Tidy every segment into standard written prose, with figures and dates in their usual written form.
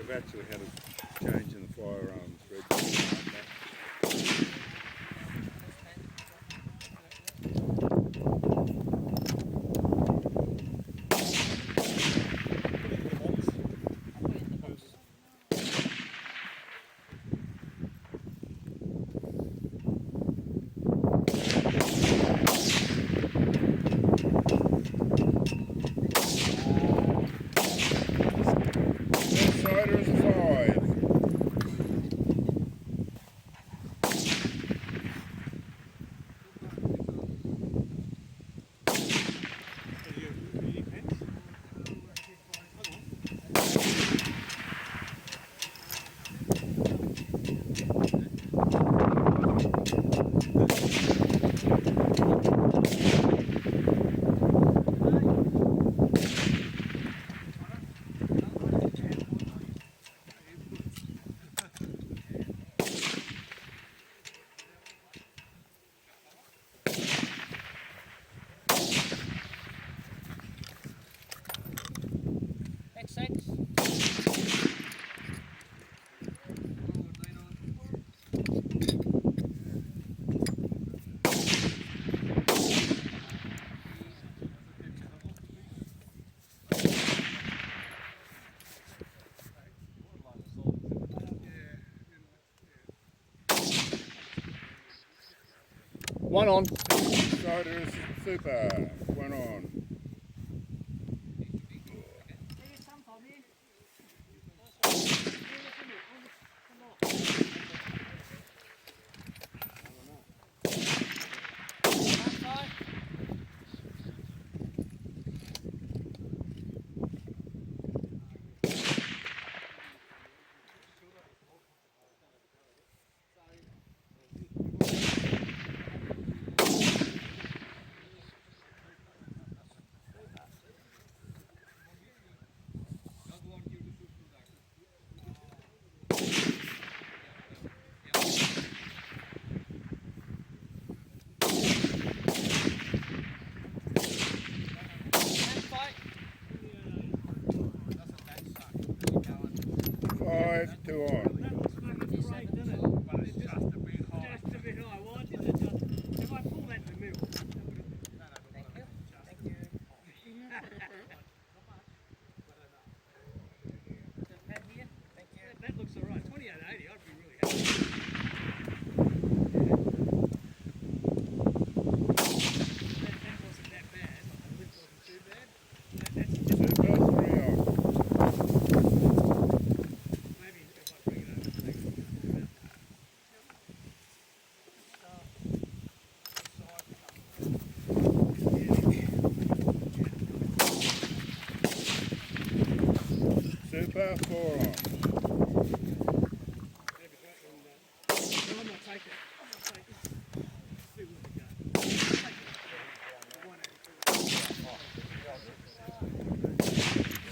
We've actually had a change in the firearms register. Outsiders 5. One on. Outsiders super. 1 on. Five, 2 on. That looks alright. 2880, I'd be really happy. That wasn't that bad. The lift wasn't too bad. That's Super 3 on. maybe if I bring it over next time. Super 4 on. No, I'm not taking it. I'm not taking it. See where we go. Take it.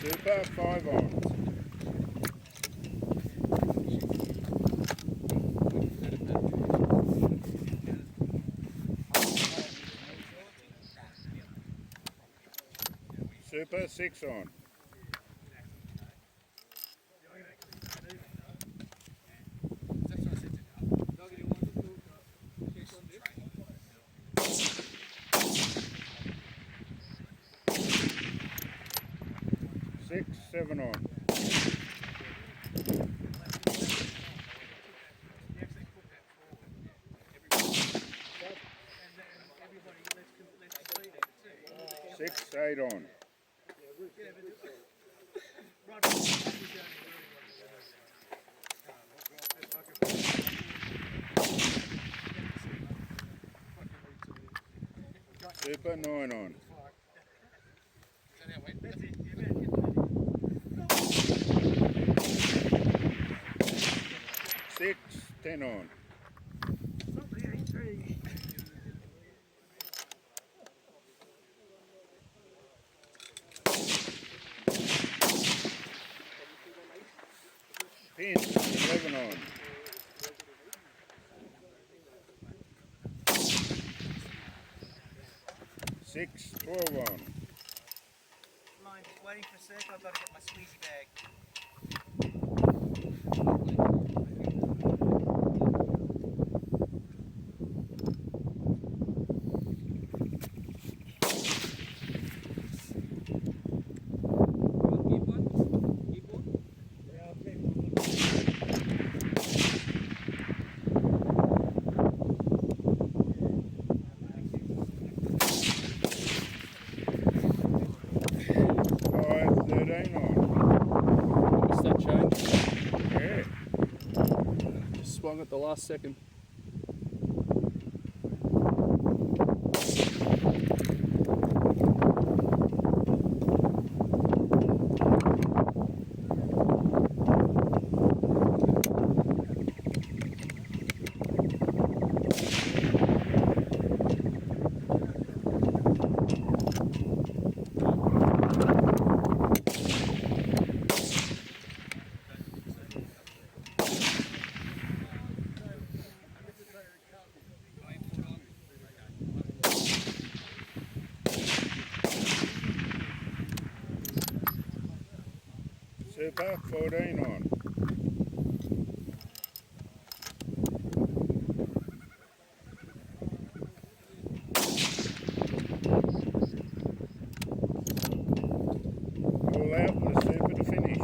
Super 5 on. Super 6 on. Six, 7 on. Six, 8 on. Super 9 on. 6, 10 on. Pin 11 on. 6, 12 on. Mind just waiting for a sec, I've got to get my squeezy bag. wrong at the last second. Super, 14 on. All out with a super to finish.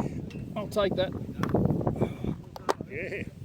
I'll take that. Yeah.